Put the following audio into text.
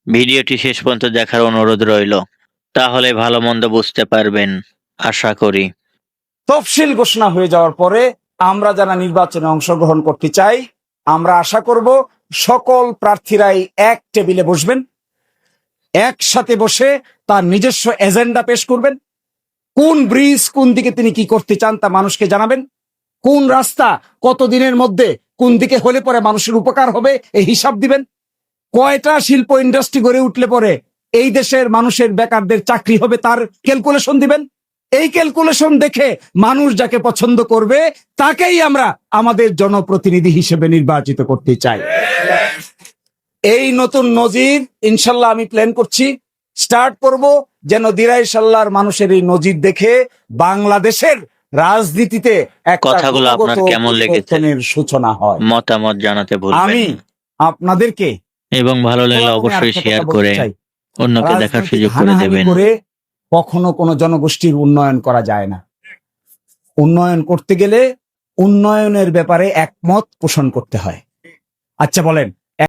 ভিডিওটি শেষ পর্যন্ত দেখার অনুরোধ রইল, তাহলে ভালো মন্দ বুঝতে পারবেন আশা করি। তফসিল ঘোষণা হয়ে যাওয়ার পরে আমরা যারা নির্বাচনে অংশগ্রহণ করতে চাই, আমরা আশা করব সকল প্রার্থীরাই এক টেবিলে বসবেন, একসাথে বসে তার নিজস্ব এজেন্ডা পেশ করবেন। কোন ব্রিজ কোন দিকে তিনি কি করতে চান তা মানুষকে জানাবেন। কোন রাস্তা কত দিনের মধ্যে কোন দিকে হলে পরে মানুষের উপকার হবে এই হিসাব দিবেন। কয়টা শিল্প ইন্ডাস্ট্রি গড়ে উঠলে পরে এই দেশের মানুষের বেকারদের চাকরি হবে তার ক্যালকুলেশন দিবেন। এই ক্যালকুলেশন দেখে মানুষ যাকে পছন্দ করবে তাকেই আমরা আমাদের জনপ্রতিনিধি হিসেবে নির্বাচিত করতে চাই। এই নতুন নজির ইনশাল্লাহ আমি প্ল্যান করছি, স্টার্ট করব, যেন দিরাই সাল্লার মানুষের এই নজির দেখে বাংলাদেশের রাজনীতিতে একটা কথাগুলো আপনার কেমন লেগেছে সূচনা হয়। মতামত জানাতে ভুলবেন আমি আপনাদেরকে এবং ভালো লাগলে অবশ্যই শেয়ার করে অন্যকে দেখার সুযোগ করে দেবেন। কখনো কোনো জনগোষ্ঠীর উন্নয়ন করা যায় না। উন্নয়ন করতে গেলে উন্নয়নের ব্যাপারে একমত পোষণ করতে হয়। আচ্ছা বলেন,